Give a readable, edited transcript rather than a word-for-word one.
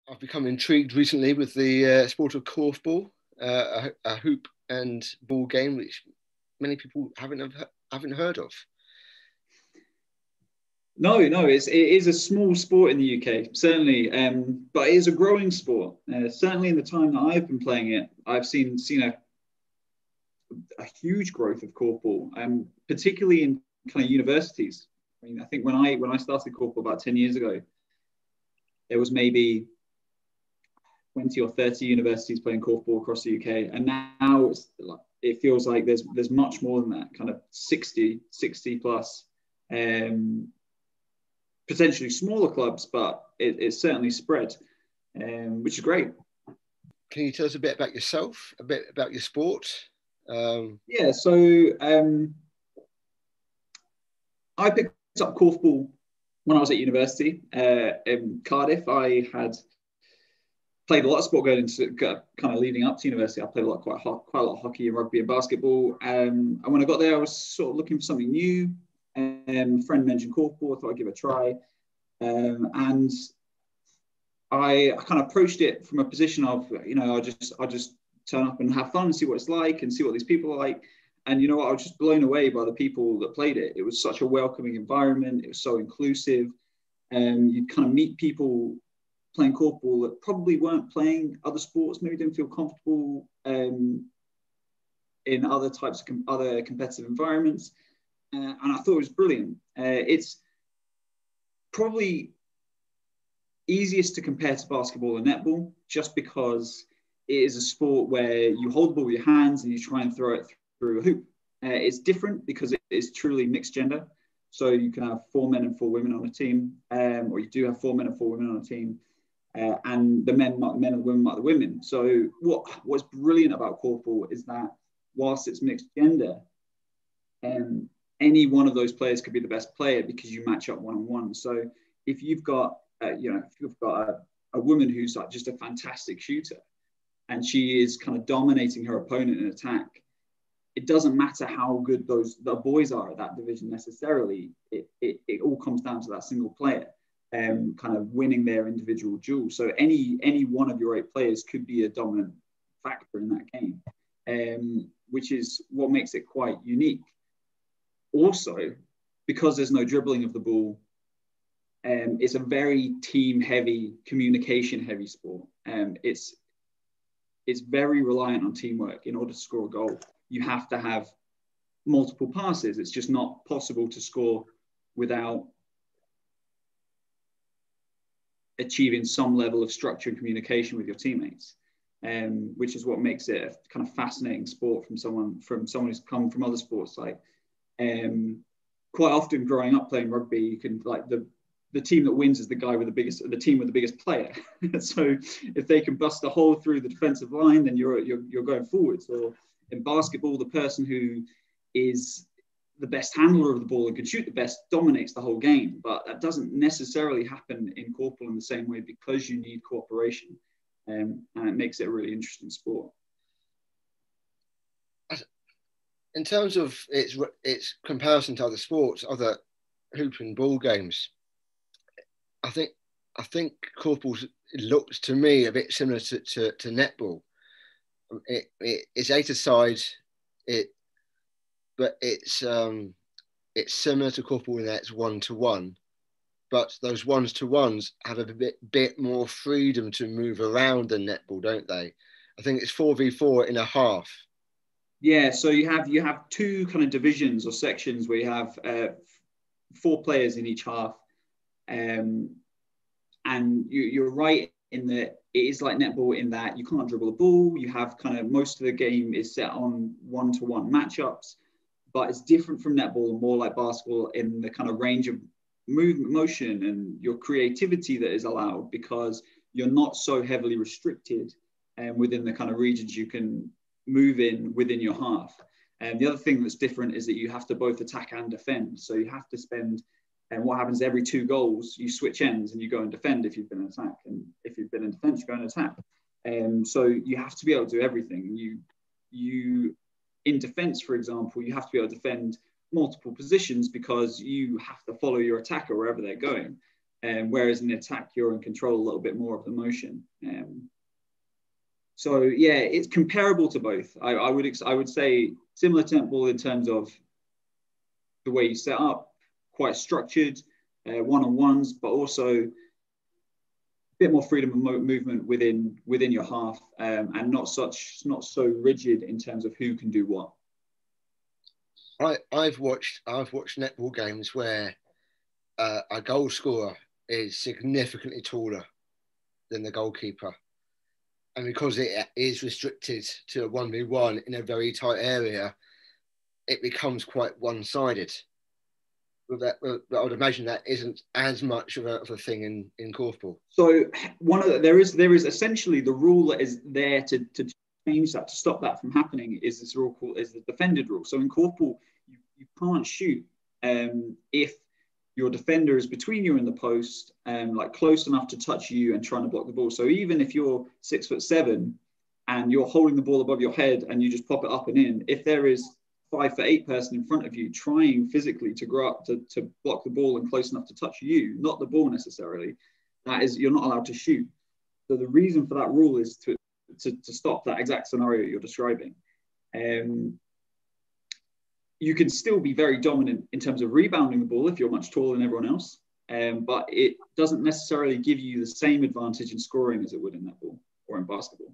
I've become intrigued recently with the sport of korfball, a hoop and ball game which many people haven't heard of. No, it is a small sport in the UK, certainly, but it is a growing sport. Certainly, in the time that I've been playing it, I've seen a huge growth of korfball, particularly in kind of universities. I mean, I think when I started korfball about 10 years ago, there was maybe 20 or 30 universities playing korfball across the UK, and now it feels like there's much more than that, kind of 60 plus. Potentially smaller clubs, but it's certainly spread, which is great. Can you tell us a bit about yourself, a bit about your sport? Yeah, so I picked up korfball when I was at university in Cardiff. I had played a lot of sport going into kind of leading up to university. I played quite a lot of hockey and rugby and basketball. And when I got there, I was sort of looking for something new. A friend mentioned korfball. I thought I'd give it a try. And I kind of approached it from a position of, I'll just turn up and have fun and see what it's like and see what these people are like. And you know what, I was just blown away by the people that played it. It was such a welcoming environment. It was so inclusive. And you'd kind of meet people playing korfball that probably weren't playing other sports, maybe didn't feel comfortable in other types of other competitive environments. And I thought it was brilliant. It's probably easiest to compare to basketball and netball, just because it is a sport where you hold the ball with your hands and you try and throw it through a hoop. It's different because it is truly mixed gender. So you can have 4 men and 4 women on a team, or you do have 4 men and 4 women on a team, and the men and the women like the women. So what's brilliant about korfball is that whilst it's mixed gender, any one of those players could be the best player because you match up one-on-one. So if you've got, a woman who's like just a fantastic shooter and she is kind of dominating her opponent in attack, it doesn't matter how good the boys are at that division necessarily. It all comes down to that single player kind of winning their individual duel. So any one of your 8 players could be a dominant factor in that game, which is what makes it quite unique. Also, because there's no dribbling of the ball, it's a very team-heavy, communication-heavy sport. It's very reliant on teamwork. In order to score a goal, you have to have multiple passes. It's just not possible to score without achieving some level of structure and communication with your teammates, which is what makes it a kind of fascinating sport from someone who's come from other sports. Like, quite often growing up playing rugby, you can like the team that wins is the team with the biggest player. So if they can bust a hole through the defensive line, then you're going forwards. Or in basketball, the person who is the best handler of the ball and can shoot the best dominates the whole game. But that doesn't necessarily happen in korfball in the same way, because you need cooperation, and it makes it a really interesting sport. In terms of its comparison to other sports, other hoop and ball games, I think korfball looks to me a bit similar to netball. It's 8-a-side, but it's similar to korfball in that it's 1-to-1, but those 1-to-1s have a bit more freedom to move around than netball, don't they? I think it's 4v4 in a half. Yeah, so you have 2 kind of divisions or sections where you have 4 players in each half. And you're right in that it is like netball in that you can't dribble a ball. You have kind of most of the game is set on 1-to-1 matchups, but it's different from netball and more like basketball in the kind of range of movement, motion, and your creativity that is allowed, because you're not so heavily restricted within the kind of regions you can move in within your half. And the other thing that's different is that you have to both attack and defend. So you have to spend, and what happens every 2 goals, you switch ends and you go and defend if you've been in attack. And if you've been in defense, you go and attack. So you have to be able to do everything. You in defense, for example, you have to be able to defend multiple positions because you have to follow your attacker wherever they're going. whereas in attack, you're in control a little bit more of the motion. So yeah, it's comparable to both. I would say similar to netball in terms of the way you set up, quite structured, one-on-ones, but also a bit more freedom of movement within your half, and not so rigid in terms of who can do what. I've watched netball games where a goal scorer is significantly taller than the goalkeeper, and because it is restricted to a 1v1 in a very tight area, it becomes quite one-sided. But I would imagine that isn't as much of a thing in korfball. So there is essentially the rule that is there to change that, to stop that from happening, is this rule called the defended rule. So in korfball, you can't shoot if your defender is between you and the post, like close enough to touch you and trying to block the ball. So even if you're 6'7" and you're holding the ball above your head and you just pop it up and in, if there is 5'8" person in front of you trying physically to grow up to block the ball and close enough to touch you, not the ball necessarily, you're not allowed to shoot. So the reason for that rule is to stop that exact scenario you're describing. You can still be very dominant in terms of rebounding the ball if you're much taller than everyone else, but it doesn't necessarily give you the same advantage in scoring as it would in netball or in basketball.